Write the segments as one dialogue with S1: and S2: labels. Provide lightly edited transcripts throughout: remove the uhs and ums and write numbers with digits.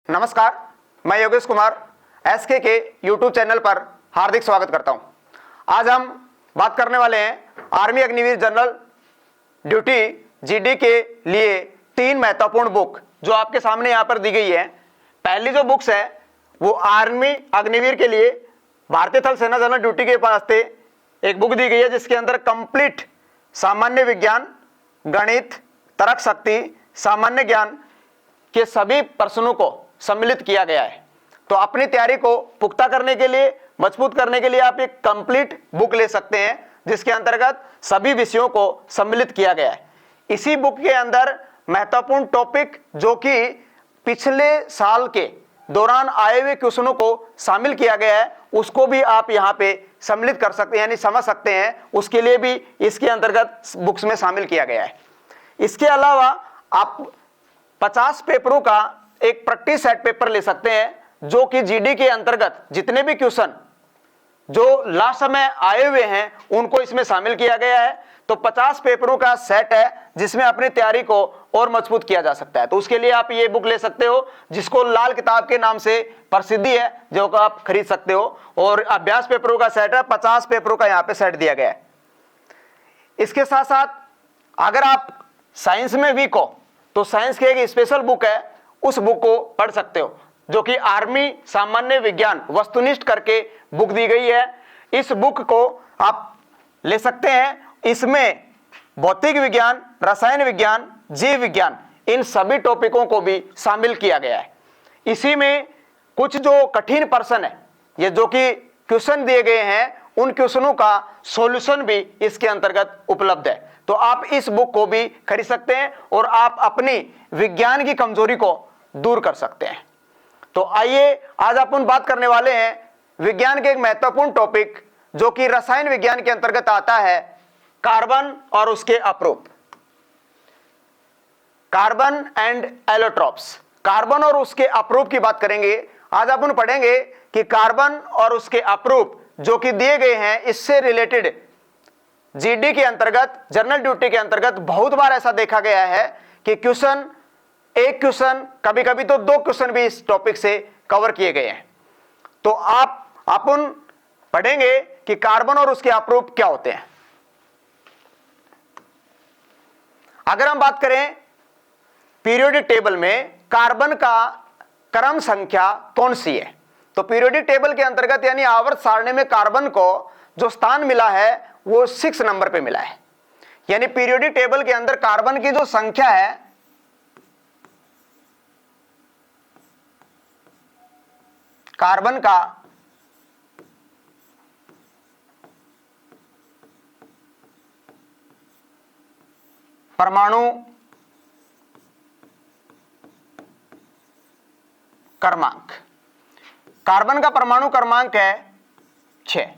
S1: नमस्कार, मैं योगेश कुमार एसके के यूट्यूब चैनल पर हार्दिक स्वागत करता हूं। आज हम बात करने वाले हैं army Agniveer general duty GD के लिए 3 महत्वपूर्ण बुक जो आपके सामने यहां पर दी गई है। पहली जो बुक्स है वो आर्मी अग्निवीर के लिए भारतीय थल सेना जनरल ड्यूटी के वास्ते एक बुक दी गई है जिसके अंदर कंप्लीट सामान्य विज्ञान, गणित, तर्क शक्ति, सामान्य ज्ञान के सभी प्रश्नों को सम्मिलित किया गया है। तो अपनी तैयारी को पुख्ता करने के लिए, मजबूत करने के लिए आप एक कंप्लीट बुक ले सकते हैं जिसके अंतर्गत सभी विषयों को सम्मिलित किया गया है। इसी बुक के अंदर महत्वपूर्ण टॉपिक जो कि पिछले साल के दौरान आए हुए क्वेश्चनों को शामिल किया गया है उसको भी आप यहाँ पे सम्मिलित कर सकते हैं, यानी समझ सकते हैं। उसके लिए भी इसके अंतर्गत बुक्स में शामिल किया गया है। इसके अलावा आप 50 पेपरों का एक प्रैक्टिस सेट पेपर ले सकते हैं जो कि जीडी के अंतर्गत जितने भी क्वेश्चन जो लास्ट समय आए हुए हैं उनको इसमें शामिल किया गया है। तो 50 पेपरों का सेट है जिसमें अपनी तैयारी को और मजबूत किया जा सकता है। तो उसके लिए आप ये बुक ले सकते हो जिसको लाल किताब के नाम से प्रसिद्धि है, जो कि आप खरीद सकते हो। और अभ्यास पेपरों का सेट है, 50 पेपरों का यहाँ पे सेट दिया गया है। इसके साथ साथ अगर आप साइंस में वीक हो तो साइंस की एक स्पेशल बुक है, उस बुक को पढ़ सकते हो जो कि आर्मी सामान्य विज्ञान वस्तुनिष्ठ करके बुक दी गई है। इस बुक को आप ले सकते हैं। इसमें भौतिक विज्ञान, रसायन विज्ञान, जीव विज्ञान इन सभी टॉपिकों को भी शामिल किया गया है। इसी में कुछ जो कठिन प्रश्न है, ये जो कि क्वेश्चन दिए गए हैं, उन क्वेश्चनों का सॉल्यूशन भी इसके अंतर्गत उपलब्ध है। तो आप इस बुक को भी खरीद सकते हैं और आप अपनी विज्ञान की कमजोरी को दूर कर सकते हैं। तो आइए आज अपन बात करने वाले हैं विज्ञान के एक महत्वपूर्ण टॉपिक जो कि रसायन विज्ञान के अंतर्गत आता है, कार्बन और उसके अपरूप। कार्बन एंड एलोट्रॉप्स, कार्बन और उसके अपरूप की बात करेंगे। आज अपन पढ़ेंगे कि कार्बन और उसके अपरूप जो कि दिए गए हैं, इससे रिलेटेड जीडी के अंतर्गत, जनरल ड्यूटी के अंतर्गत बहुत बार ऐसा देखा गया है कि क्वेश्चन, एक क्वेश्चन, कभी कभी तो 2 क्वेश्चन भी इस टॉपिक से कवर किए गए हैं। तो अपन पढ़ेंगे कि कार्बन और उसके अपरूप क्या होते हैं। अगर हम बात करें पीरियोडिक टेबल में कार्बन का क्रम संख्या कौन सी है, तो पीरियोडिक टेबल के अंतर्गत यानी आवर्त सारणी में कार्बन को जो स्थान मिला है वो 6 नंबर पे मिला है। यानी पीरियोडिक टेबल के अंदर कार्बन की जो संख्या है, कार्बन का परमाणु क्रमांक, कार्बन का परमाणु क्रमांक है 6।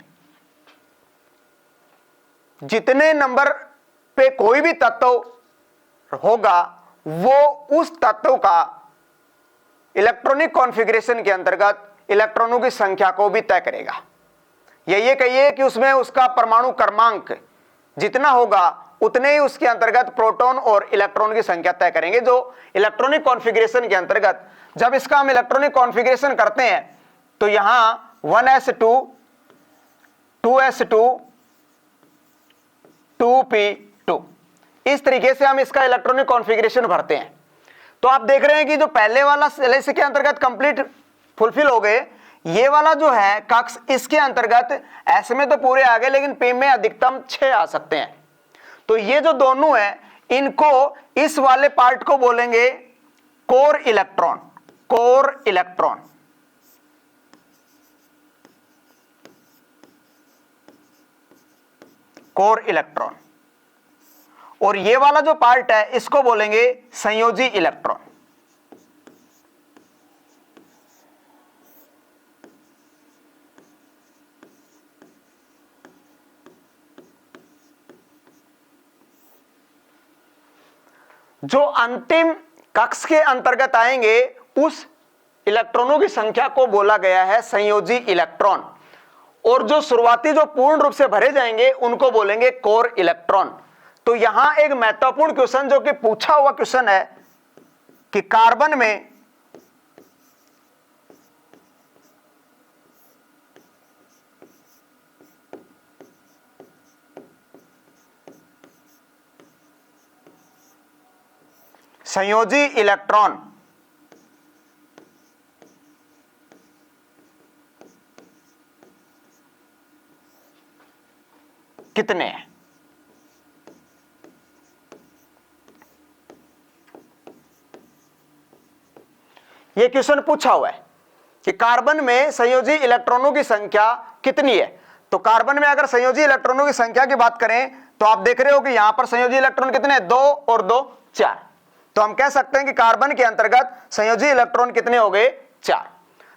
S1: जितने नंबर पे कोई भी तत्व होगा वो उस तत्व का इलेक्ट्रॉनिक कॉन्फ़िगरेशन के अंतर्गत इलेक्ट्रॉनों की संख्या को भी तय करेगा। ये कहिए कि उसमें उसका परमाणु क्रमांक जितना होगा उतने ही उसके अंतर्गत प्रोटॉन और इलेक्ट्रॉन की संख्या तय करेंगे। जो इलेक्ट्रॉनिक कॉन्फ़िगरेशन के अंतर्गत जब इसका हम इलेक्ट्रॉनिक कॉन्फ़िगरेशन करते हैं तो यहां 1s2, 2s2, 2p2 इस तरीके से हम इसका इलेक्ट्रॉनिक कॉन्फ़िगरेशन भरते हैं। तो आप देख रहे हैं कि जो पहले वाला सेलेस के अंतर्गत कंप्लीट फुलफिल हो गए, ये वाला जो है कक्ष, इसके अंतर्गत ऐसे में तो पूरे आ गए लेकिन पी में अधिकतम 6 आ सकते हैं। तो ये जो दोनों है इनको, इस वाले पार्ट को बोलेंगे core electron, core electron. Core electron. और ये वाला जो पार्ट है इसको बोलेंगे संयोजी इलेक्ट्रॉन। जो अंतिम कक्ष के अंतर्गत आएंगे उस इलेक्ट्रॉनों की संख्या को बोला गया है संयोजी इलेक्ट्रॉन। और जो शुरुआती जो पूर्ण रूप से भरे जाएंगे उनको बोलेंगे कोर इलेक्ट्रॉन। तो यहां एक महत्वपूर्ण क्वेश्चन जो कि पूछा हुआ क्वेश्चन है कि कार्बन में संयोजी इलेक्ट्रॉन कितने हैं? यह क्वेश्चन पूछा हुआ है कि कार्बन में संयोजी इलेक्ट्रॉनों की संख्या कितनी है। तो कार्बन में अगर संयोजी इलेक्ट्रॉनों की संख्या की बात करें तो आप देख रहे हो कि यहां पर संयोजी इलेक्ट्रॉन कितने हैं, 2 और 2 4। तो हम कह सकते हैं कि कार्बन के अंतर्गत संयोजी इलेक्ट्रॉन कितने हो गए, 4।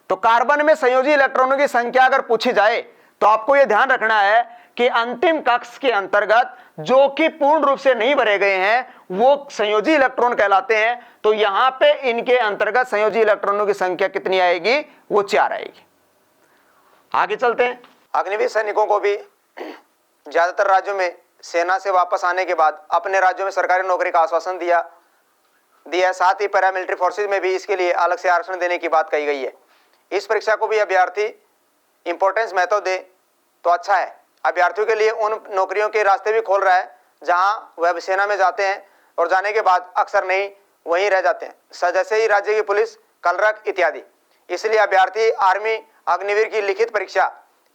S1: तो कार्बन में संयोजी इलेक्ट्रॉनों की संख्या अगर पूछी जाए तो आपको यह ध्यान रखना है कि अंतिम कक्ष के अंतर्गत जो कि पूर्ण रूप से नहीं भरे गए हैं वो संयोजी इलेक्ट्रॉन कहलाते हैं। तो यहां पे इनके अंतर्गत संयोजी इलेक्ट्रॉनों की संख्या कितनी आएगी, वो 4 आएगी। आगे चलते हैं। अग्निवीर सैनिकों को भी ज्यादातर राज्यों में सेना से वापस आने के बाद अपने राज्यों में सरकारी नौकरी का आश्वासन दिया। साथ ही पैरामिलिट्री फोर्सेज में भी इसके लिए अलग से आरक्षण देने की बात कही गई है। इस परीक्षा को भी अभ्यर्थी इंपॉर्टेंस महत्व दे तो अच्छा है। अभ्यर्थियों के लिए उन नौकरियों के रास्ते भी खोल रहा है जहां वह सेना में जाते हैं और जाने के बाद अक्सर नहीं वहीं रह जाते हैं, जैसे ही राज्य की पुलिस, कलरक इत्यादि। इसलिए अभ्यर्थी आर्मी अग्निवीर की लिखित परीक्षा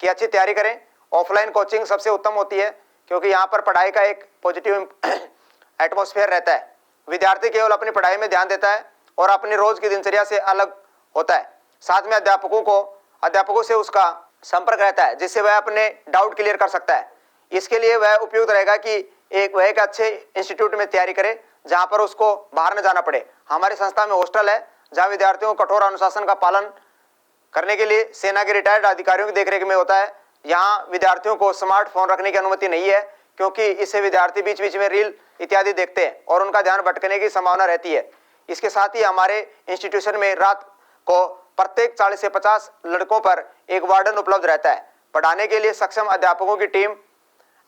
S1: की अच्छी तैयारी करें। ऑफलाइन कोचिंग सबसे उत्तम होती है क्योंकि यहाँ पर पढ़ाई का एक पॉजिटिव एटमॉस्फेयर रहता है। विद्यार्थी केवल अपनी पढ़ाई में ध्यान देता है और अपनी रोज की दिनचर्या से अलग होता है। साथ में अध्यापकों से उसका संपर्क रहता है जिससे वह अपने डाउट क्लियर कर सकता है। इसके लिए वह उपयुक्त रहेगा कि वह एक अच्छे इंस्टीट्यूट में तैयारी करे जहां पर उसको बाहर न जाना पड़े। हमारी संस्था में हॉस्टल है जहां विद्यार्थियों को कठोर अनुशासन का पालन करने के लिए सेना के रिटायर्ड अधिकारियों की देखरेख में होता है। यहाँ विद्यार्थियों को स्मार्टफोन रखने की अनुमति नहीं है क्योंकि इससे विद्यार्थी बीच बीच में रील इत्यादि देखते हैं और उनका ध्यान भटकने की संभावना रहती है। इसके साथ ही हमारे इंस्टीट्यूशन में रात को प्रत्येक 40 से 50 लड़कों पर एक वार्डन उपलब्ध रहता है। पढ़ाने के लिए सक्षम अध्यापकों की टीम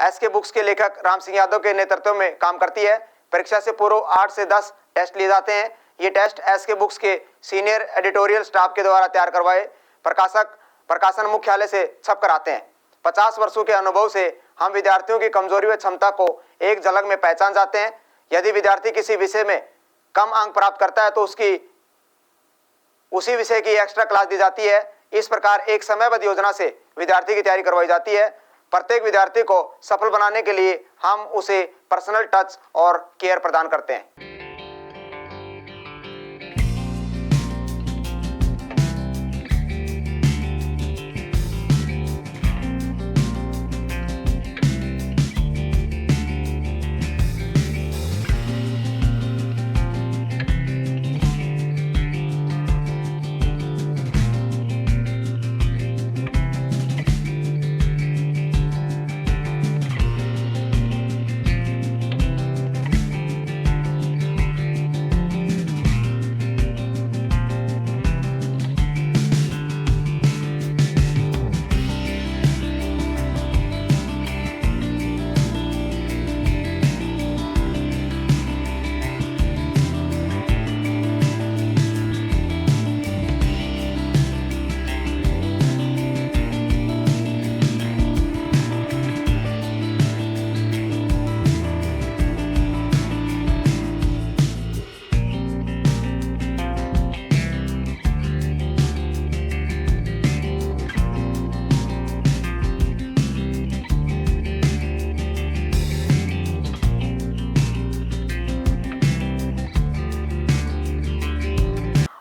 S1: एसके बुक्स के लेखक राम सिंह यादव के नेतृत्व में काम करती है। परीक्षा से पूर्व 8 से 10 टेस्ट लिए जाते हैं। ये टेस्ट एसके बुक्स के सीनियर एडिटोरियल स्टाफ के द्वारा तैयार करवाए प्रकाशन मुख्यालय से छप कर आते हैं। 50 वर्षों के अनुभव से हम विद्यार्थियों की कमजोरी व क्षमता को एक झलक में पहचान जाते हैं। यदि विद्यार्थी किसी विषय में कम अंक प्राप्त करता है तो उसी विषय की एक्स्ट्रा क्लास दी जाती है। इस प्रकार एक समयबद्ध योजना से विद्यार्थी की तैयारी करवाई जाती है। प्रत्येक विद्यार्थी को सफल बनाने के लिए हम उसे पर्सनल टच और केयर प्रदान करते हैं।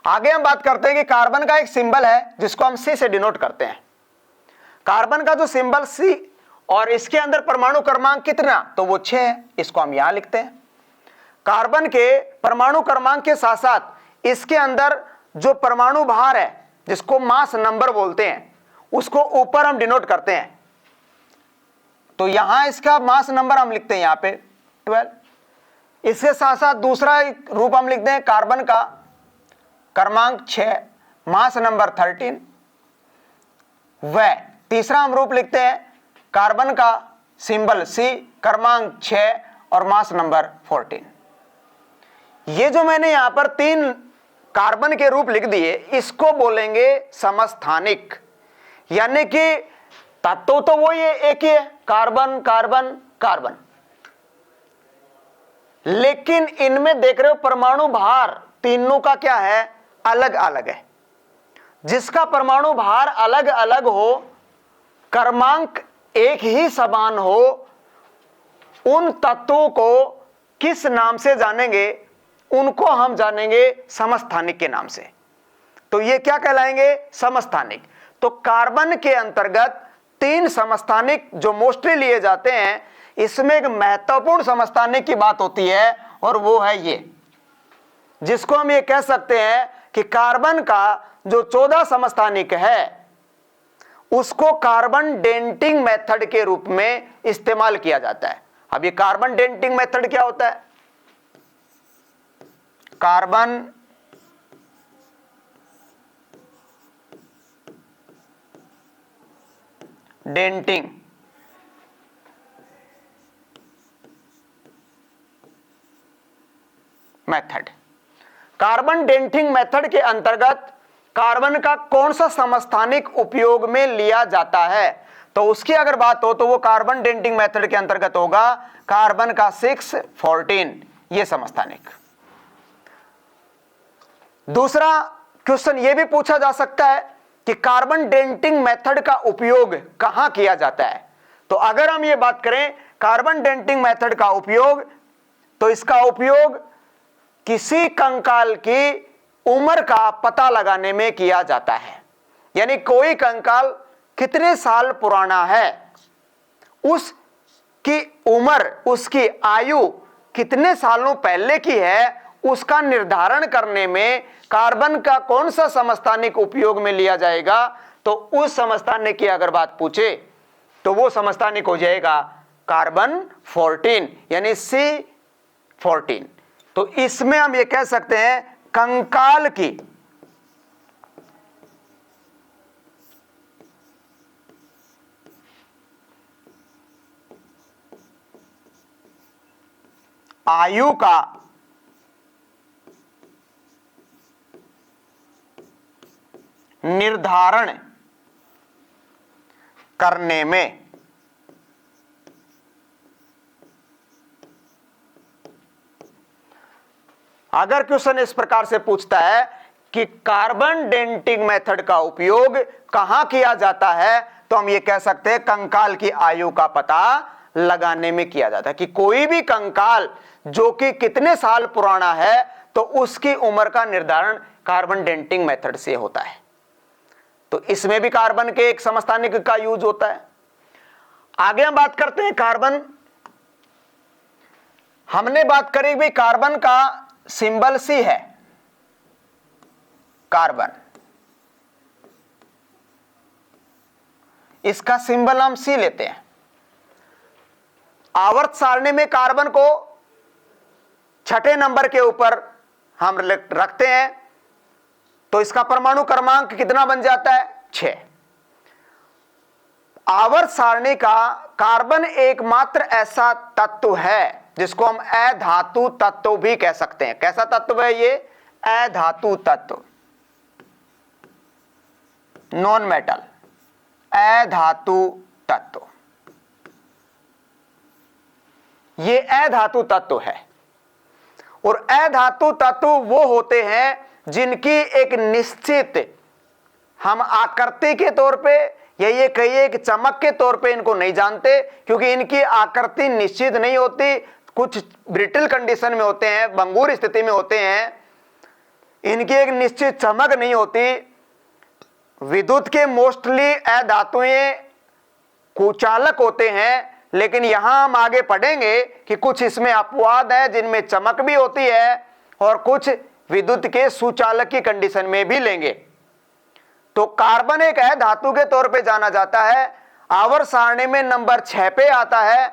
S1: आगे हम बात करते हैं कि कार्बन का एक सिंबल है जिसको हम सी से डिनोट करते हैं। कार्बन का जो सिंबल सी और इसके अंदर परमाणु क्रमांक कितना, तो वो 6 है। इसको हम यहां लिखते हैं। कार्बन के परमाणु क्रमांक के साथ साथ इसके अंदर जो परमाणु भार है जिसको मास नंबर बोलते हैं उसको ऊपर हम डिनोट करते हैं। तो यहां इसका मास नंबर हम लिखते हैं यहां पे 12। इसके साथ साथ दूसरा रूप हम लिखते हैं कार्बन का क्रमांक 6, मास नंबर 13। वह तीसरा हम रूप लिखते हैं कार्बन का सिंबल सी, क्रमांक 6 और मास नंबर 14। ये जो मैंने यहां पर 3 कार्बन के रूप लिख दिए इसको बोलेंगे समस्थानिक, यानी कि तत्व तो वो ये एक ही है, कार्बन कार्बन कार्बन, लेकिन इनमें देख रहे हो परमाणु भार तीनों का क्या है, अलग अलग है। जिसका परमाणु भार अलग अलग हो, क्रमांक एक ही समान हो, उन तत्वों को किस नाम से जानेंगे, उनको हम जानेंगे समस्थानिक के नाम से। तो ये क्या कहलाएंगे, समस्थानिक। तो कार्बन के अंतर्गत 3 समस्थानिक जो मोस्टली लिए जाते हैं, इसमें एक महत्वपूर्ण समस्थानिक की बात होती है और वो है ये, जिसको हम ये कह सकते हैं कि कार्बन का जो 14 समस्थानिक है उसको कार्बन डेंटिंग मेथड के रूप में इस्तेमाल किया जाता है। अब ये कार्बन डेंटिंग मेथड क्या होता है, carbon denting method. Carbon denting method के अंतर्गत कार्बन का कौन सा समस्थानिक उपयोग में लिया जाता है, तो उसकी अगर बात हो तो वो कार्बन डेंटिंग मेथड के अंतर्गत होगा कार्बन का 614 ये समस्थानिक। दूसरा क्वेश्चन ये भी पूछा जा सकता है कि कार्बन डेंटिंग मेथड का उपयोग कहां किया जाता है। तो अगर हम ये बात करें कार्बन डेंटिंग मेथड का उपयोग, तो इसका उपयोग किसी कंकाल की उम्र का पता लगाने में किया जाता है। यानी कोई कंकाल कितने साल पुराना है, उसकी उम्र, उसकी आयु कितने सालों पहले की है, उसका निर्धारण करने में कार्बन का कौन सा समस्थानिक उपयोग में लिया जाएगा। तो उस समस्थानिक की अगर बात पूछे तो वो समस्थानिक हो जाएगा कार्बन 14 यानी C14। तो इसमें हम ये कह सकते हैं कंकाल की आयु का निर्धारण करने में अगर क्वेश्चन इस प्रकार से पूछता है कि कार्बन डेंटिंग मेथड का उपयोग कहां किया जाता है, तो हम ये कह सकते हैं कंकाल की आयु का पता लगाने में किया जाता है कि कोई भी कंकाल जो कि कितने साल पुराना है तो उसकी उम्र का निर्धारण कार्बन डेंटिंग मेथड से होता है। तो इसमें भी कार्बन के एक समस्थानिक का यूज होता है। आगे हम बात करते हैं कार्बन, हमने बात करी भी कार्बन का सिंबल सी है, कार्बन, इसका सिंबल हम सी लेते हैं। आवर्त सारणी में कार्बन को छठे नंबर के ऊपर हम रखते हैं, तो इसका परमाणु क्रमांक कितना बन जाता है, 6। आवर्त सारणी का कार्बन एकमात्र ऐसा तत्व है जिसको हम अधातु तत्व भी कह सकते हैं। कैसा तत्व है ये, अधातु तत्व, नॉन मेटल, अधातु तत्व, ये अधातु तत्व है। और अधातु तत्व वो होते हैं जिनकी एक निश्चित, हम आकृति के तौर पे या ये कहिए एक चमक के तौर पे इनको नहीं जानते, क्योंकि इनकी आकृति निश्चित नहीं होती, कुछ ब्रिटल कंडीशन में होते हैं, भंगुर स्थिति में होते हैं, इनकी एक निश्चित चमक नहीं होती। विद्युत के मोस्टली अधातुएं कुचालक होते हैं, लेकिन यहां हम आगे पढ़ेंगे कि कुछ इसमें अपवाद है जिनमें चमक भी होती है और कुछ विद्युत के सुचालक की कंडीशन में भी लेंगे। तो कार्बन एक अधातु के तौर पे जाना जाता है, आवर्त सारणी में नंबर 6 पे आता है।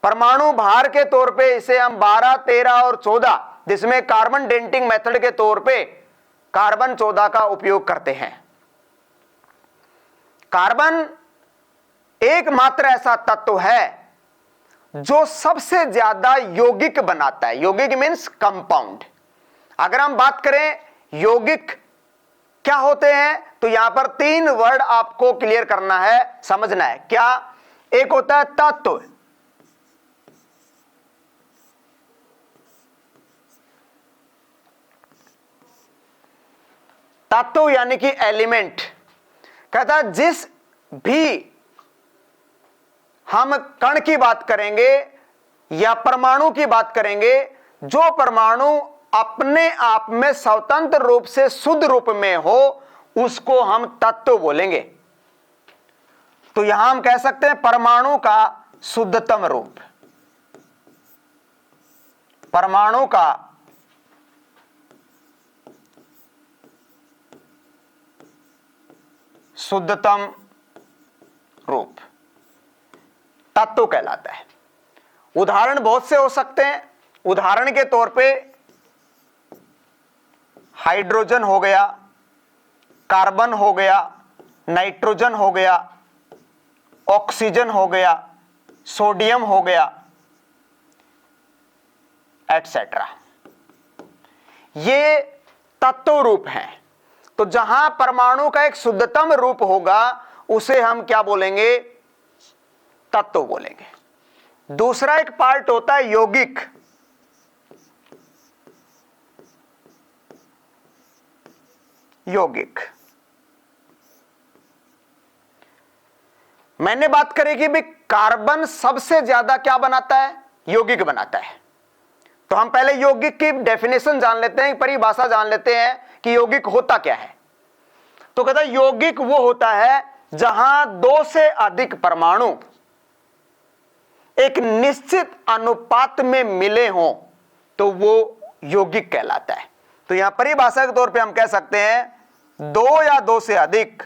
S1: परमाणु भार के तौर पे इसे हम 12, 13 और 14, जिसमें कार्बन डेंटिंग मेथड के तौर पे कार्बन 14 का उपयोग करते हैं। कार्बन एकमात्र ऐसा तत्व है जो सबसे ज्यादा यौगिक बनाता है। यौगिक मीन्स कंपाउंड। अगर हम बात करें यौगिक क्या होते हैं, तो यहां पर 3 वर्ड आपको क्लियर करना है, समझना है। क्या, एक होता है तत्व, तत्व यानी कि एलिमेंट, कहता है जिस भी हम कण की बात करेंगे या परमाणु की बात करेंगे, जो परमाणु अपने आप में स्वतंत्र रूप से शुद्ध रूप में हो, उसको हम तत्व बोलेंगे। तो यहां हम कह सकते हैं परमाणु का शुद्धतम रूप, परमाणु का शुद्धतम रूप तत्व कहलाता है। उदाहरण बहुत से हो सकते हैं। उदाहरण के तौर पे हाइड्रोजन हो गया, कार्बन हो गया, नाइट्रोजन हो गया, ऑक्सीजन हो गया, सोडियम हो गया, एटसेट्रा। ये तत्व रूप हैं। तो जहां परमाणु का एक शुद्धतम रूप होगा उसे हम क्या बोलेंगे? तत्व बोलेंगे। दूसरा एक पार्ट होता है यौगिक। यौगिक मैंने बात करी कि भी कार्बन सबसे ज्यादा क्या बनाता है? यौगिक बनाता है। तो हम पहले यौगिक की डेफिनेशन जान लेते हैं, परिभाषा जान लेते हैं कि यौगिक होता क्या है। तो कहता है यौगिक वो होता है जहां दो से अधिक परमाणु एक निश्चित अनुपात में मिले हों तो वो यौगिक कहलाता है। तो यहां परिभाषा के तौर पे हम कह सकते हैं दो या दो से अधिक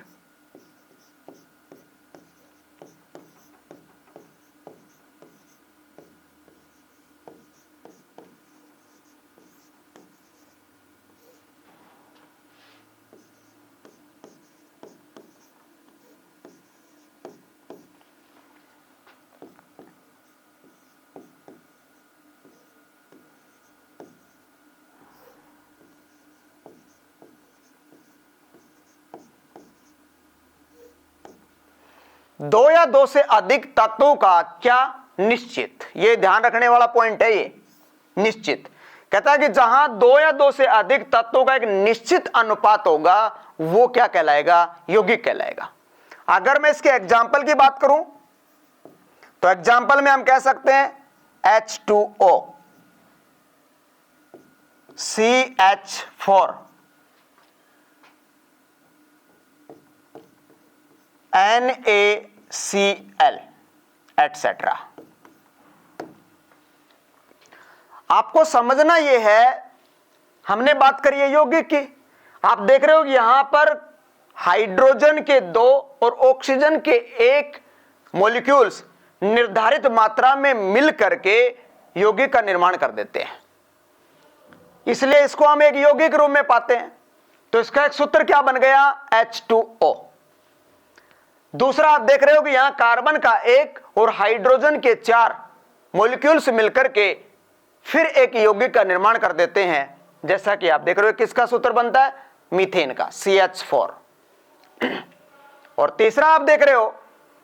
S1: दो या दो से अधिक तत्वों का क्या निश्चित, ये ध्यान रखने वाला पॉइंट है। ये निश्चित कहता है कि जहां दो या दो से अधिक तत्वों का एक निश्चित अनुपात होगा वो क्या कहलाएगा? यौगिक कहलाएगा। अगर मैं इसके एग्जाम्पल की बात करूं तो एग्जाम्पल में हम कह सकते हैं H2O, CH4, NaCl, एटसेट्रा। आपको समझना यह है, हमने बात करी है यौगिक की। आप देख रहे हो कि यहां पर हाइड्रोजन के दो और ऑक्सीजन के एक मॉलिक्यूल्स निर्धारित मात्रा में मिल करके यौगिक का निर्माण कर देते हैं, इसलिए इसको हम एक यौगिक रूप में पाते हैं। तो इसका एक सूत्र क्या बन गया? H2O। दूसरा आप देख रहे हो कि यहां कार्बन का एक और हाइड्रोजन के चार मॉलिक्यूल्स मिलकर के फिर एक यौगिक का निर्माण कर देते हैं। जैसा कि आप देख रहे हो किसका सूत्र बनता है? मीथेन का, CH4। और तीसरा आप देख रहे हो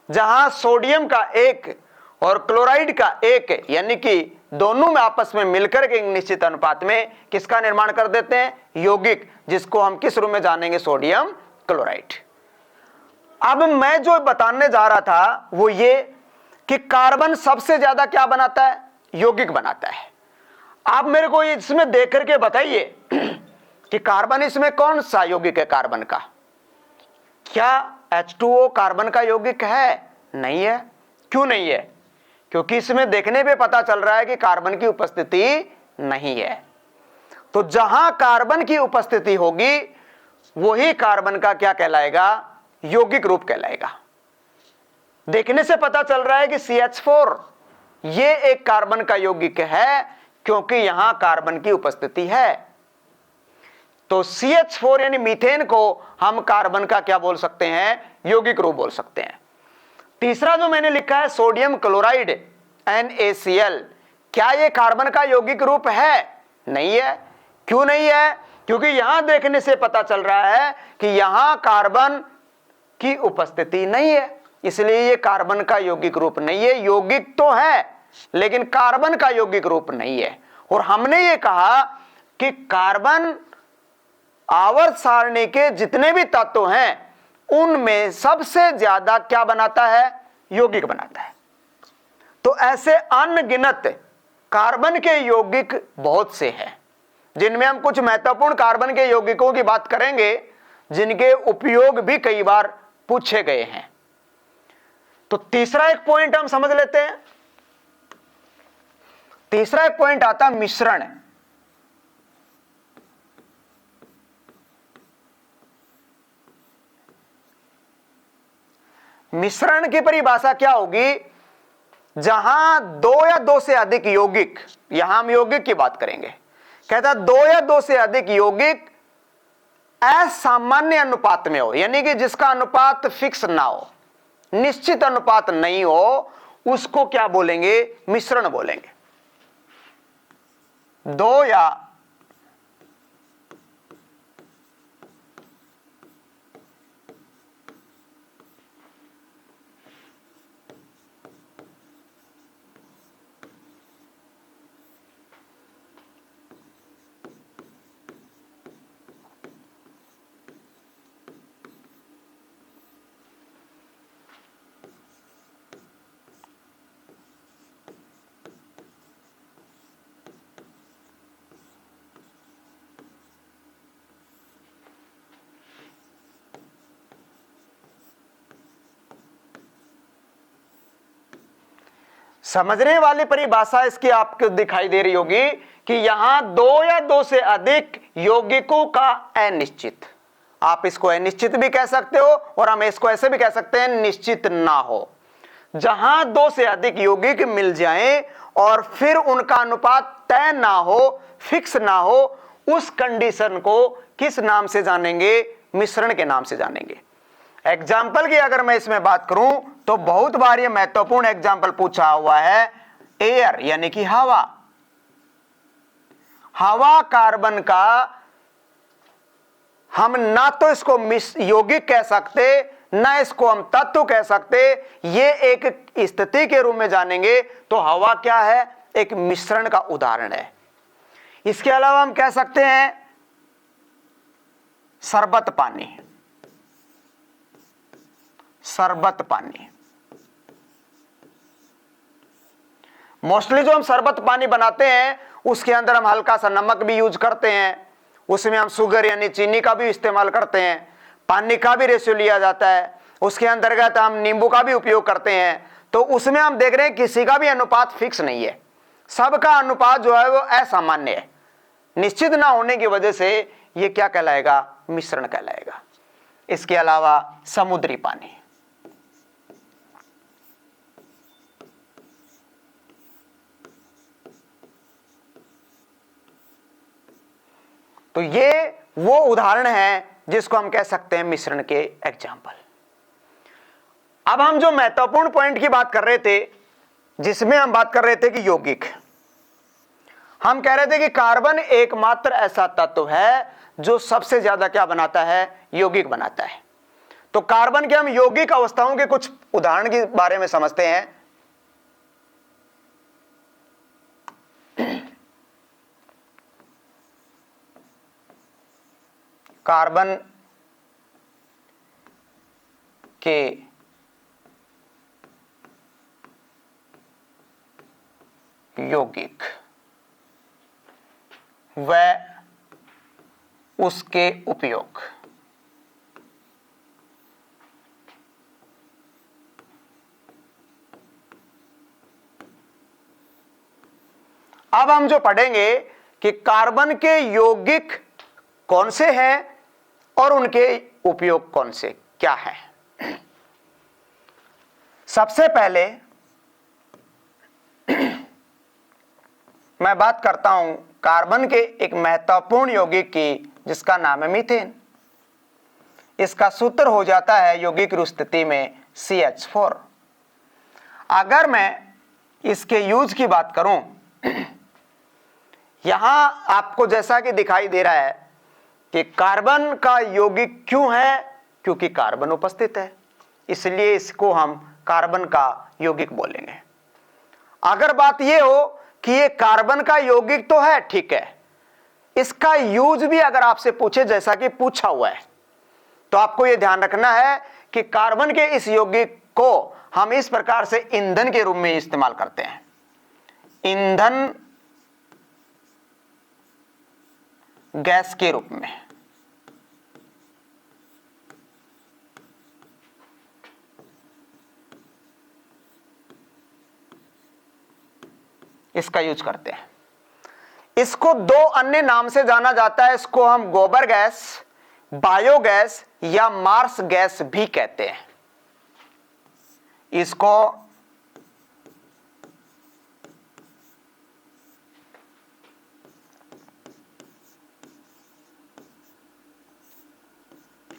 S1: जहां सोडियम का एक और क्लोराइड का एक, यानी कि दोनों में आपस में मिलकर के एक निश्चित अनुपात में किसका निर्माण कर देते हैं? यौगिक, जिसको हम किस रूप में जानेंगे? Sodium chloride. अब मैं जो बताने जा रहा था वो ये कि कार्बन सबसे ज्यादा क्या बनाता है? यौगिक बनाता है। आप मेरे को इसमें देख करके बताइए कि कार्बन इसमें कौन सा यौगिक है? कार्बन का क्या H2O कार्बन का यौगिक है? नहीं है। क्यों नहीं है? क्योंकि इसमें देखने पे पता चल रहा है कि कार्बन की उपस्थिति नहीं है। तो जहां कार्बन की उपस्थिति होगी वही कार्बन का क्या कहलाएगा? यौगिक रूप कहलाएगा। देखने से पता चल रहा है कि CH4 ये एक कार्बन का यौगिक है क्योंकि यहां कार्बन की उपस्थिति है। तो CH4 यानी मीथेन को हम कार्बन का क्या बोल सकते हैं? यौगिक रूप बोल सकते हैं। तीसरा जो मैंने लिखा है सोडियम क्लोराइड, NaCl, क्या ये कार्बन का यौगिक रूप है? नहीं है। क्यों नहीं है? क्योंकि यहां देखने से पता चल रहा है कि यहां कार्बन की उपस्थिति नहीं है, इसलिए ये कार्बन का यौगिक रूप नहीं है। यौगिक तो है लेकिन कार्बन का यौगिक रूप नहीं है। और हमने ये कहा कि कार्बन आवर्त सारणी के जितने भी तत्व हैं उनमें सबसे ज्यादा क्या बनाता है? यौगिक बनाता है। तो ऐसे अनगिनत कार्बन के यौगिक बहुत से हैं, जिनमें हम कुछ महत्वपूर्ण कार्बन के यौगिकों की बात करेंगे जिनके उपयोग भी कई बार पूछे गए हैं। तो तीसरा एक पॉइंट हम समझ लेते हैं। तीसरा एक पॉइंट आता मिश्रण। मिश्रण की परिभाषा क्या होगी? जहां दो या दो से अधिक यौगिक, यहां हम यौगिक की बात करेंगे, कहता दो या दो से अधिक यौगिक असामान्य अनुपात में हो, यानी कि जिसका अनुपात फिक्स ना हो, निश्चित अनुपात नहीं हो, उसको क्या बोलेंगे? मिश्रण बोलेंगे। दो या समझने वाली परिभाषा इसकी आपको दिखाई दे रही होगी कि यहां दो या दो से अधिक यौगिकों का अनिश्चित, आप इसको अनिश्चित भी कह सकते हो और हम इसको ऐसे भी कह सकते हैं निश्चित ना हो। जहां दो से अधिक यौगिक मिल जाएं और फिर उनका अनुपात तय ना हो, फिक्स ना हो, उस कंडीशन को किस नाम से जानेंगे? मिश्रण के नाम से जानेंगे। एग्जाम्पल की अगर मैं इसमें बात करूं तो बहुत बार यह महत्वपूर्ण एग्जाम्पल पूछा हुआ है, एयर यानी कि हवा। हवा कार्बन का हम ना तो इसको यौगिक कह सकते, ना इसको हम तत्व कह सकते, ये एक स्थिति के रूप में जानेंगे तो हवा क्या है? एक मिश्रण का उदाहरण है। इसके अलावा हम कह सकते हैं शरबत पानी, शरबत पानी। मोस्टली जो हम शरबत पानी बनाते हैं उसके अंदर हम हल्का सा नमक भी यूज करते हैं, उसमें हम शुगर यानी चीनी का भी इस्तेमाल करते हैं, पानी का भी रेशियो लिया जाता है, उसके अंतर्गत हम नींबू का भी उपयोग करते हैं। तो उसमें हम देख रहे हैं किसी का भी अनुपात फिक्स नहीं है, सबका अनुपात जो है वो असामान्य है। निश्चित ना होने की वजह से ये क्या कहलाएगा? मिश्रण कहलाएगा। इसके अलावा समुद्री पानी, तो ये वो उदाहरण है जिसको हम कह सकते हैं मिश्रण के एग्जाम्पल। अब हम जो महत्वपूर्ण पॉइंट की बात कर रहे थे, जिसमें हम बात कर रहे थे कि यौगिक, हम कह रहे थे कि कार्बन एकमात्र ऐसा तत्व है जो सबसे ज्यादा क्या बनाता है? यौगिक बनाता है। तो कार्बन के हम यौगिक अवस्थाओं के कुछ उदाहरण के बारे में समझते हैं। कार्बन के यौगिक व उसके उपयोग। अब हम जो पढ़ेंगे कि कार्बन के यौगिक कौन से हैं और उनके उपयोग कौन से क्या है। सबसे पहले मैं बात करता हूं कार्बन के एक महत्वपूर्ण यौगिक की, जिसका नाम है मीथेन। इसका सूत्र हो जाता है यौगिक स्थिति में CH4। अगर मैं इसके यूज की बात करूं, यहां आपको जैसा कि दिखाई दे रहा है कि कार्बन का यौगिक क्यों है? क्योंकि कार्बन उपस्थित है, इसलिए इसको हम कार्बन का यौगिक बोलेंगे। अगर बात यह हो कि ये कार्बन का यौगिक तो है, ठीक है, इसका यूज भी अगर आपसे पूछे, जैसा कि पूछा हुआ है, तो आपको यह ध्यान रखना है कि कार्बन के इस यौगिक को हम इस प्रकार से ईंधन के रूप में इस्तेमाल करते हैं। ईंधन गैस के रूप में। इसका यूज करते हैं। इसको दो अन्य नाम से जाना जाता है। इसको हम गोबर गैस, बायोगैस या मार्स गैस भी कहते हैं। इसको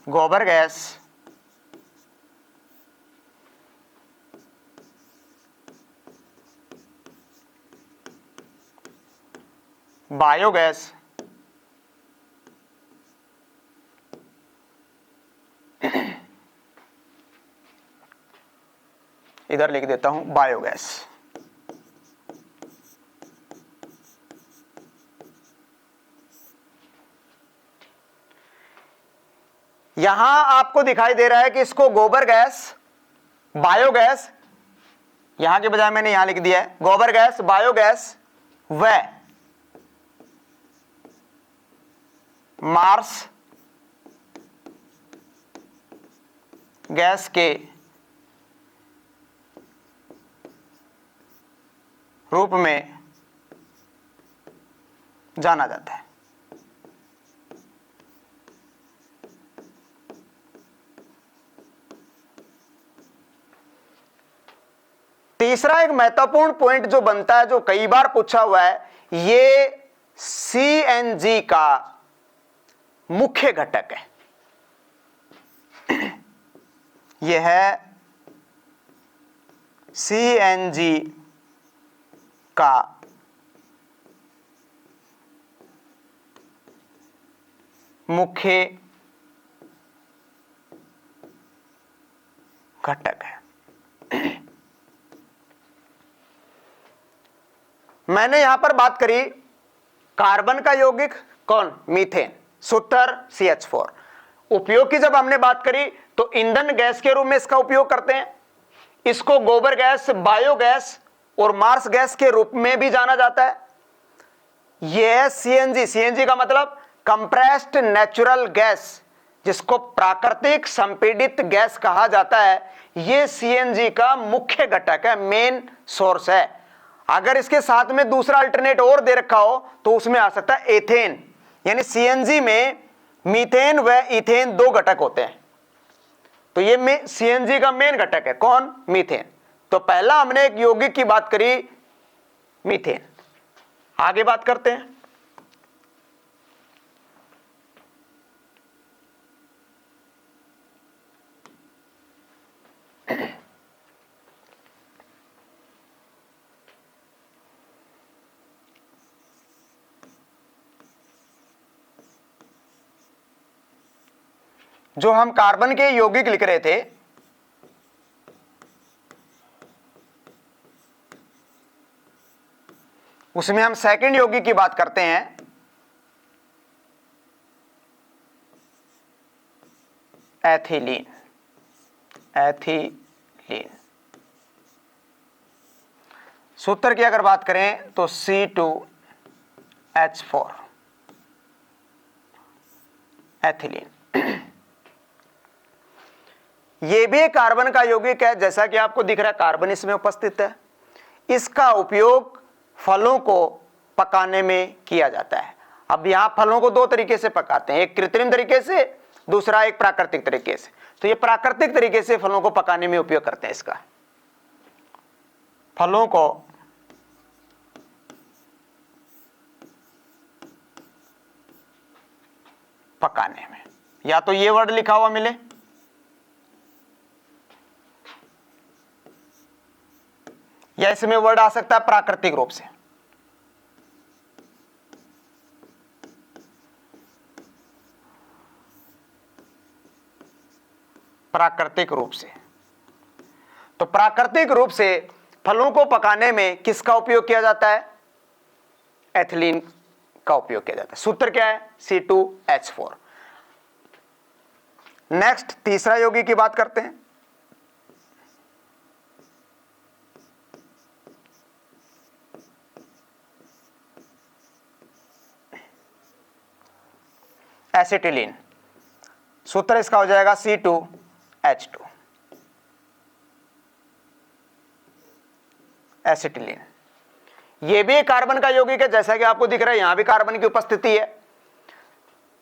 S1: गोबर गैस, बायोगैस इधर लिख देता हूं बायोगैस। यहां आपको दिखाई दे रहा है कि इसको गोबर गैस, बायोगैस, यहां के बजाय मैंने यहां लिख दिया है गोबर गैस, बायोगैस व मार्स गैस के रूप में जाना जाता है। तीसरा एक महत्वपूर्ण पॉइंट जो बनता है, जो कई बार पूछा हुआ है, ये सीएनजी का मुख्य घटक है। यह है सीएनजी का मुख्य घटक है। मैंने यहां पर बात करी कार्बन का यौगिक, कौन? मीथेन, सूत्र CH4। उपयोग की जब हमने बात करी तो ईंधन गैस के रूप में इसका उपयोग करते हैं। इसको गोबर गैस, बायोगैस और मार्स गैस के रूप में भी जाना जाता है। यह सीएनजी, सीएनजी का मतलब कंप्रेस्ड नेचुरल गैस, जिसको प्राकृतिक संपीड़ित गैस कहा जाता है, यह सीएनजी का मुख्य घटक है, मेन सोर्स है। अगर इसके साथ में दूसरा अल्टरनेट और दे रखा हो तो उसमें आ सकता है एथेन। यानी सीएनजी में मीथेन व इथेन दो घटक होते हैं, तो ये सीएनजी का मेन घटक है। कौन? मीथेन। तो पहला हमने एक यौगिक की बात करी, मीथेन। आगे बात करते हैं। जो हम कार्बन के यौगिक लिख रहे थे, उसमें हम सेकंड यौगिक की बात करते हैं, एथिलीन। एथिलीन सूत्र की अगर बात करें तो C2H4 एथिलीन। यह भी एक कार्बन का यौगिक है, जैसा कि आपको दिख रहा है कार्बन इसमें उपस्थित है। इसका उपयोग फलों को पकाने में किया जाता है। अब यहां फलों को दो तरीके से पकाते हैं, एक कृत्रिम तरीके से, दूसरा एक प्राकृतिक तरीके से। तो ये प्राकृतिक तरीके से फलों को पकाने में उपयोग करते हैं इसका। फलों को पकाने में, या तो ये वर्ड लिखा हुआ मिले, या इसमें वर्ड आ सकता है प्राकृतिक रूप से। प्राकृतिक रूप से, तो प्राकृतिक रूप से फलों को पकाने में किसका उपयोग किया जाता है? एथिलीन इसका उपयोग किया जाता है। सूत्र क्या है? C2H4। नेक्स्ट तीसरा यौगिक की बात करते हैं। एसिटिलीन। सूत्र इसका हो जाएगा C2H2। एसिटिलीन ये भी कार्बन का यौगिक है, जैसा कि आपको दिख रहा है यहां भी कार्बन की उपस्थिति है।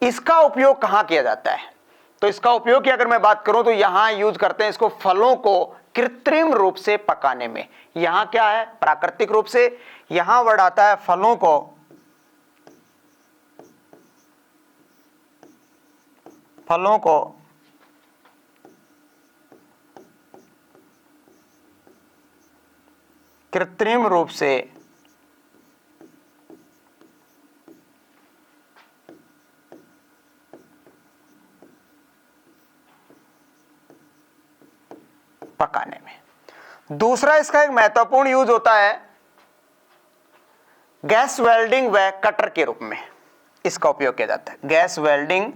S1: इसका उपयोग कहां किया जाता है? तो इसका उपयोग की अगर मैं बात करूं तो यहां यूज करते हैं इसको फलों को कृत्रिम रूप से पकाने में। यहां क्या है? प्राकृतिक रूप से। यहां वर्ड आता है फलों को कृत्रिम रूप से पकाने में। दूसरा इसका एक महत्वपूर्ण यूज होता है गैस वेल्डिंग व कटर के रूप में। इसका उपयोग किया जाता है गैस वेल्डिंग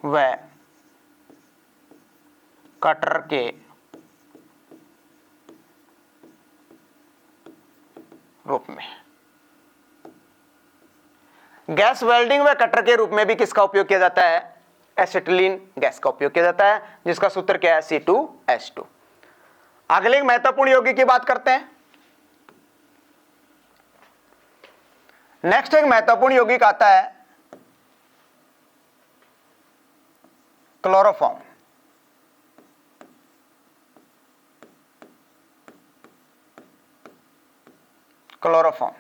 S1: व कटर के रूप में। गैस वेल्डिंग व कटर के रूप में भी किसका उपयोग किया जाता है? एसिटिलीन गैस का उपयोग किया जाता है, जिसका सूत्र क्या है? C2H2। अगले एक महत्वपूर्ण यौगिक की बात करते हैं। नेक्स्ट एक महत्वपूर्ण यौगिक आता है क्लोरोफॉर्म। क्लोरोफॉर्म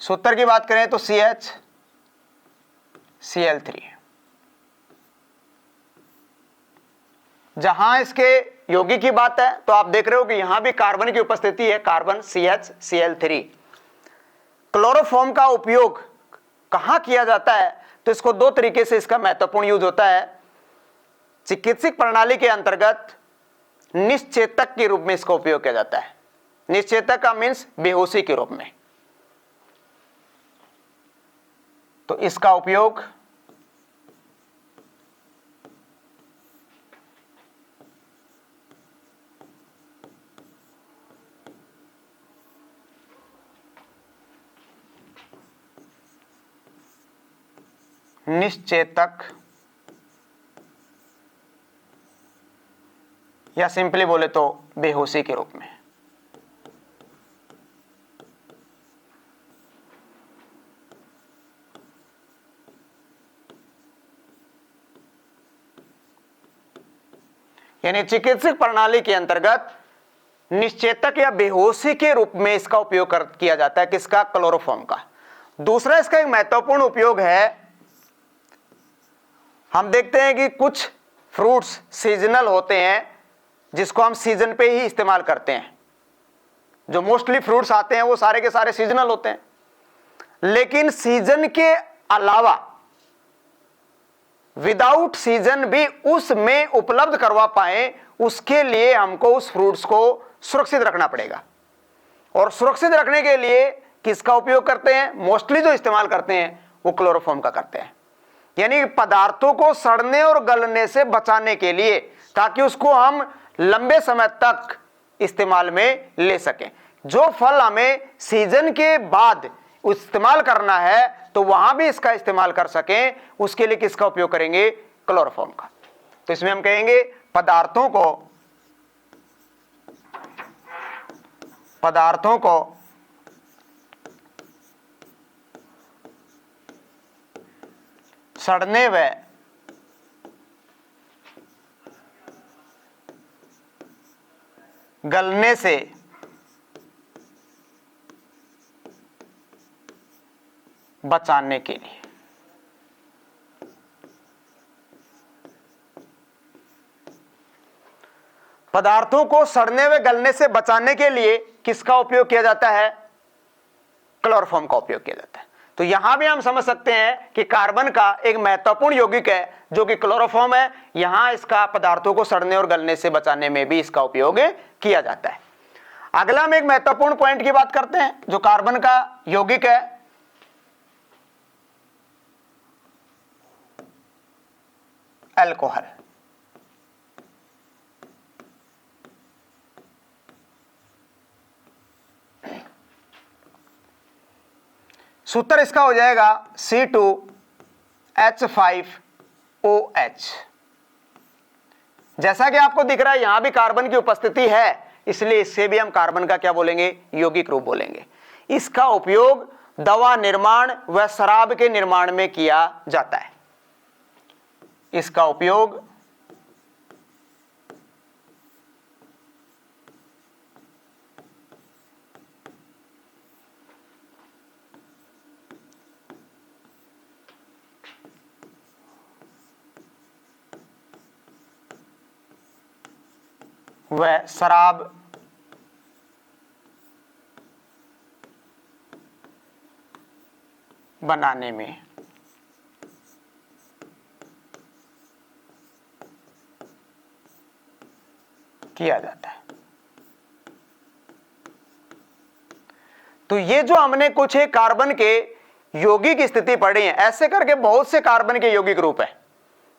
S1: सूत्र की बात करें तो CHCl3। जहां इसके यौगिक की बात है तो आप देख रहे हो कि यहां भी कार्बन की उपस्थिति है, कार्बन CHCl3। क्लोरोफॉर्म का उपयोग कहां किया जाता है? तो इसको दो तरीके से इसका महत्वपूर्ण यूज होता है। चिकित्सक प्रणाली के अंतर्गत निश्चेतक के रूप में इसका उपयोग किया जाता है। निश्चेतक का मीन्स बेहोशी के रूप में। तो इसका उपयोग निश्चेतक या सिंपली बोले तो बेहोशी के रूप में। यानी चिकित्सक प्रणाली के अंतर्गत निश्चेतक या बेहोशी के रूप में इसका उपयोग किया जाता है। किसका? क्लोरोफॉर्म का। दूसरा इसका एक महत्वपूर्ण उपयोग है, हम देखते हैं कि कुछ फ्रूट्स सीजनल होते हैं जिसको हम सीजन पे ही इस्तेमाल करते हैं। जो मोस्टली फ्रूट्स आते हैं वो सारे के सारे सीजनल होते हैं, लेकिन सीजन के अलावा विदाउट सीजन भी उसमें उपलब्ध करवा पाए, उसके लिए हमको उस फ्रूट्स को सुरक्षित रखना पड़ेगा। और सुरक्षित रखने के लिए किसका उपयोग करते हैं? मोस्टली जो इस्तेमाल करते हैं वो क्लोरोफॉर्म का करते हैं। यानी पदार्थों को सड़ने और गलने से बचाने के लिए, ताकि उसको हम लंबे समय तक इस्तेमाल में ले सकें। जो फल हमें सीजन के बाद इस्तेमाल करना है तो वहां भी इसका इस्तेमाल कर सकें, उसके लिए किसका उपयोग करेंगे? क्लोरोफॉर्म का। तो इसमें हम कहेंगे पदार्थों को सड़ने व गलने से बचाने के लिए। पदार्थों को सड़ने व गलने से बचाने के लिए किसका उपयोग किया जाता है? क्लोरोफॉर्म का उपयोग किया जाता है। तो यहां भी हम समझ सकते हैं कि कार्बन का एक महत्वपूर्ण यौगिक है जो कि क्लोरोफॉर्म है। यहां इसका पदार्थों को सड़ने और गलने से बचाने में भी इसका उपयोग किया जाता है। अगला हम एक महत्वपूर्ण पॉइंट की बात करते हैं जो कार्बन का यौगिक है, अल्कोहल। सूत्र इसका हो जाएगा C2H5OH। जैसा कि आपको दिख रहा है यहां भी कार्बन की उपस्थिति है, इसलिए इससे भी हम कार्बन का क्या बोलेंगे, यौगिक रूप बोलेंगे। इसका उपयोग दवा निर्माण व शराब के निर्माण में किया जाता है। इसका उपयोग वह शराब बनाने में किया जाता है। तो ये जो हमने कुछ एक कार्बन के यौगिक स्थिति पढ़ी है, ऐसे करके बहुत से कार्बन के यौगिक रूप है।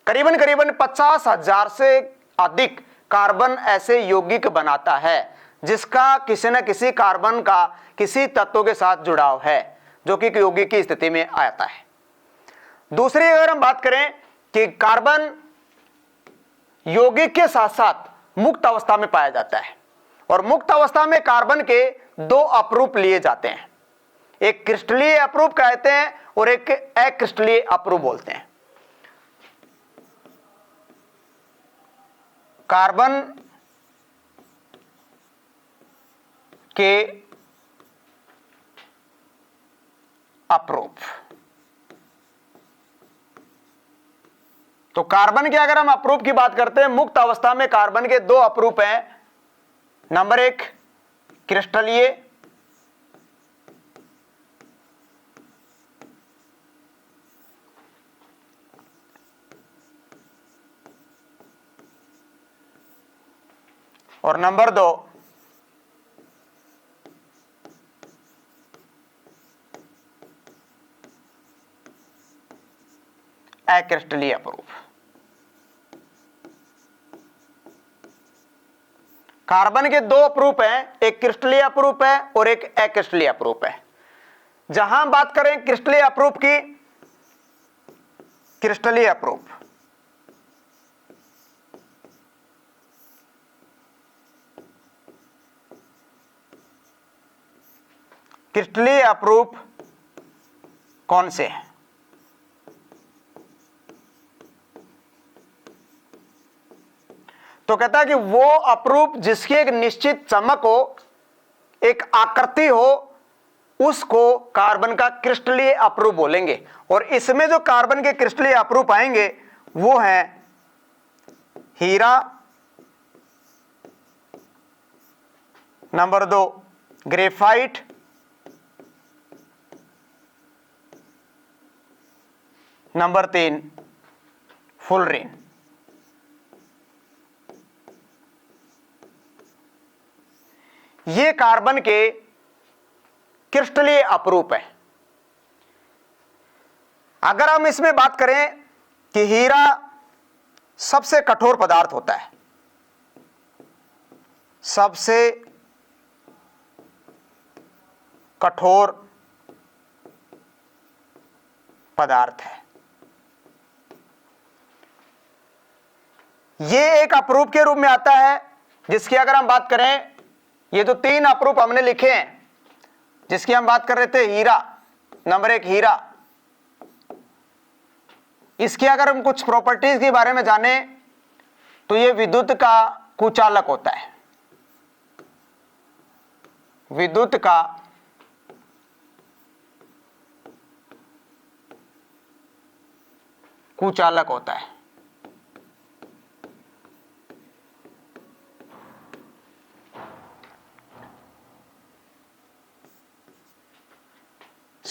S1: करीबन 50,000 से अधिक कार्बन ऐसे यौगिक बनाता है जिसका किसी न किसी कार्बन का किसी तत्व के साथ जुड़ाव है, जो कि यौगिक की स्थिति में आता है। दूसरी अगर हम बात करें कि कार्बन यौगिक के साथ साथ मुक्त अवस्था में पाया जाता है, और मुक्त अवस्था में कार्बन के दो अपरूप लिए जाते हैं। एक क्रिस्टलीय अपरूप कहते हैं और एक अक्रिस्टलीय अपरूप बोलते हैं। कार्बन के अपरूप, तो कार्बन के अगर हम अपरूप की बात करते हैं, मुक्त अवस्था में कार्बन के दो अपरूप हैं। नंबर 1 क्रिस्टलीय, और नंबर 2 अक्रिस्टलीय अपरूप। कार्बन के दो अपरूप हैं, एक क्रिस्टलीय अपरूप है और एक अक्रिस्टलीय अपरूप है। जहां हम बात करें क्रिस्टलीय अपरूप की, क्रिस्टलीय अपरूप क्रिस्टलीय अपरूप कौन से हैं? तो कहता है कि वो अपरूप जिसकी एक निश्चित चमक हो, एक आकृति हो, उसको कार्बन का क्रिस्टलीय अपरूप बोलेंगे। और इसमें जो कार्बन के क्रिस्टलीय अपरूप आएंगे वो हैं हीरा, नंबर 2 ग्रेफाइट, नंबर 3 फुलरीन। ये कार्बन के क्रिस्टलीय अपरूप है। अगर हम इसमें बात करें कि हीरा सबसे कठोर पदार्थ होता है, सबसे कठोर पदार्थ है। ये एक अपरूप के रूप में आता है जिसकी अगर हम बात करें, ये जो 3 अपरूप हमने लिखे हैं जिसकी हम बात कर रहे थे, हीरा, नंबर 1 हीरा, इसकी अगर हम कुछ प्रॉपर्टीज के बारे में जाने तो ये विद्युत का कुचालक होता है। विद्युत का कुचालक होता है।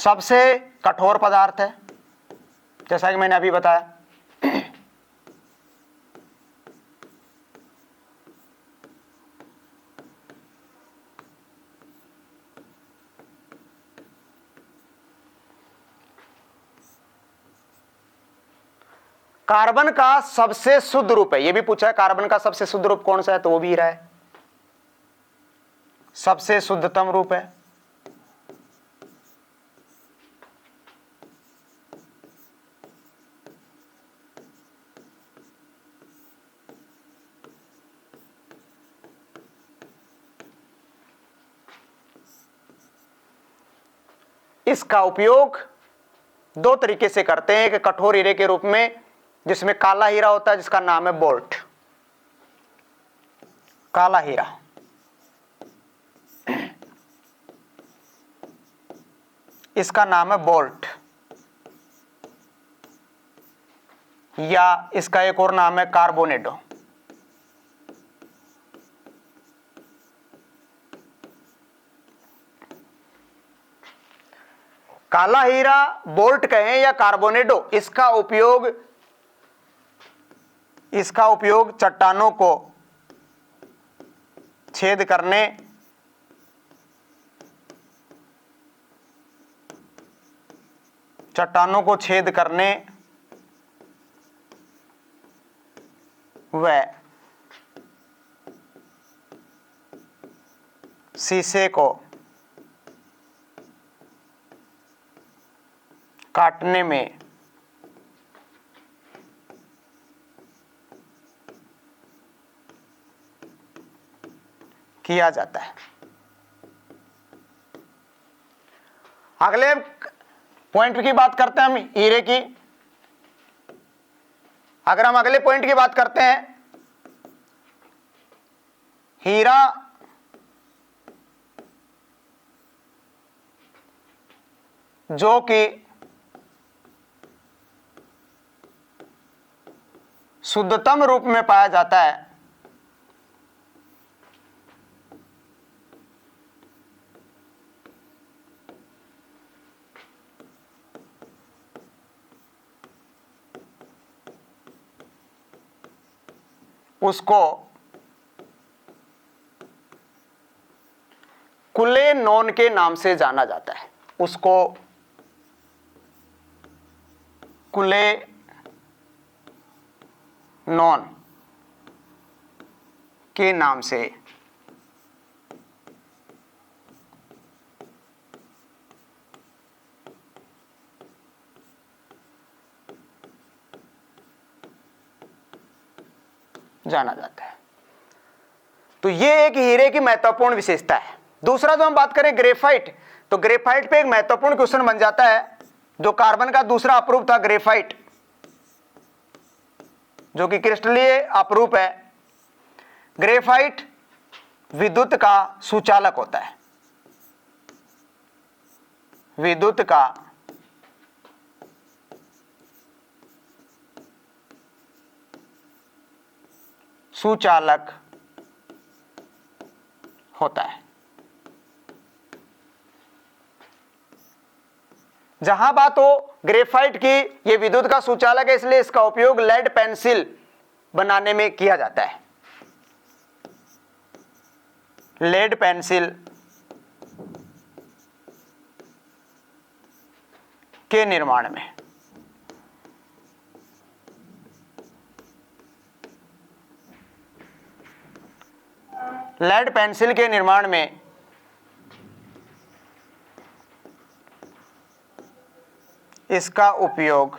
S1: सबसे कठोर पदार्थ है, जैसा कि मैंने अभी बताया। कार्बन का सबसे शुद्ध रूप है, यह भी पूछा है, कार्बन का सबसे शुद्ध रूप कौन सा है, तो वो भी हीरा है। सबसे शुद्धतम रूप है। इसका उपयोग दो तरीके से करते हैं, एक कठोर हीरे के रूप में जिसमें काला हीरा होता है, जिसका नाम है बोल्ट, काला हीरा। इसका नाम है बोल्ट, या इसका एक और नाम है कार्बोनेडो। काला हीरा, बोल्ट कहें या कार्बोनेडो, इसका उपयोग चट्टानों को छेद करने, व शीशे को काटने में किया जाता है। अगले पॉइंट की बात करते हैं हम हीरे की। अगर हम अगले पॉइंट की बात करते हैं, हीरा जो कि शुद्धतम रूप में पाया जाता है, उसको कुलेनोन के नाम से जाना जाता है। उसको कुलेनोन के नाम से जाना जाता है। तो ये एक हीरे की महत्वपूर्ण विशेषता है। दूसरा जो हम बात करें ग्रेफाइट, तो ग्रेफाइट पे एक महत्वपूर्ण क्वेश्चन बन जाता है, जो कार्बन का दूसरा अपरूप था ग्रेफाइट, जो कि क्रिस्टलीय अपरूप है। ग्रेफाइट विद्युत का सुचालक होता है, विद्युत का सुचालक होता है। जहां बात हो ग्रेफाइट की, यह विद्युत का सुचालक है, इसलिए इसका उपयोग लेड पेंसिल बनाने में किया जाता है। लेड पेंसिल के निर्माण में लेड पेंसिल के निर्माण में इसका उपयोग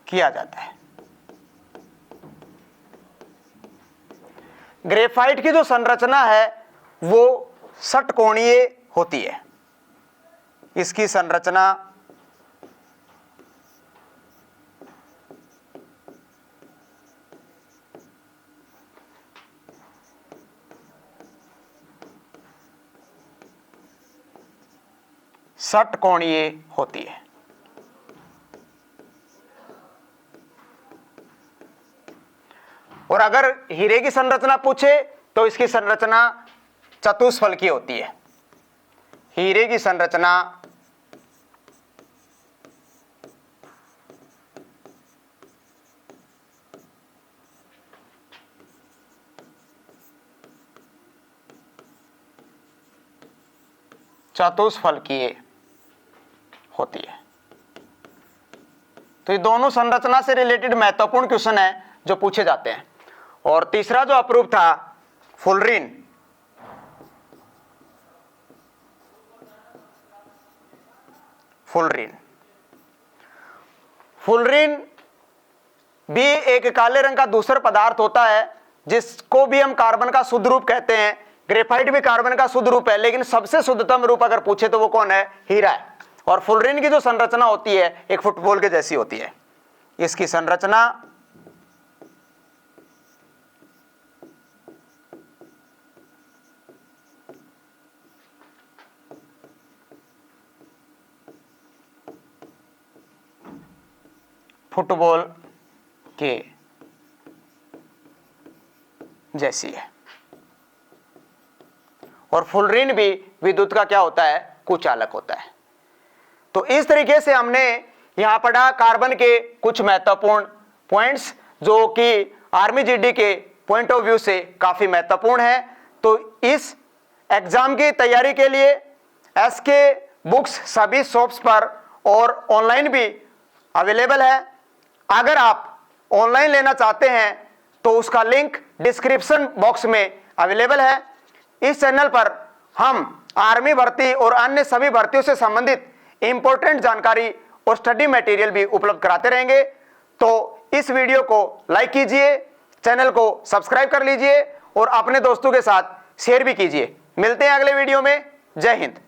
S1: किया जाता है। ग्रेफाइट की जो संरचना है वो षटकोणीय होती है। इसकी संरचना षटकोणीय होती है। और अगर हीरे की संरचना पूछे तो इसकी संरचना चतुष्फलकीय होती है। हीरे की संरचना चतुष्फलकीय होती है। तो ये दोनों संरचना से रिलेटेड महत्वपूर्ण क्वेश्चन है जो पूछे जाते हैं। और तीसरा जो अप्रूव था फुलरिन, फुलरिन भी एक काले रंग का दूसरा पदार्थ होता है जिसको भी हम कार्बन का शुद्ध रूप कहते हैं। ग्रेफाइट भी कार्बन का शुद्ध रूप है, लेकिन सबसे शुद्धतम रूप अगर पूछे तो वो कौन है? हीरा है। और फुलरिन की जो संरचना होती है एक फुटबॉल के जैसी होती है। इसकी संरचना फुटबॉल के जैसी है। और फुलरिन भी विद्युत का क्या होता है? कुचालक होता है। तो इस तरीके से हमने यहां पढ़ा कार्बन के कुछ महत्वपूर्ण पॉइंट्स जो कि आर्मी जीडी के पॉइंट ऑफ व्यू से काफी महत्वपूर्ण है। तो इस एग्जाम की तैयारी के लिए एसके बुक्स सभी शॉप्स पर और ऑनलाइन भी अवेलेबल है। अगर आप ऑनलाइन लेना चाहते हैं तो उसका लिंक डिस्क्रिप्शन बॉक्स में अवेलेबल है। इस चैनल पर हम आर्मी भर्ती और अन्य सभी भर्तियों से संबंधित इंपॉर्टेंट जानकारी और स्टडी मटेरियल भी उपलब्ध कराते रहेंगे। तो इस वीडियो को लाइक कीजिए, चैनल को सब्सक्राइब कर लीजिए और अपने दोस्तों के साथ शेयर भी कीजिए। मिलते हैं अगले वीडियो में। जय हिंद।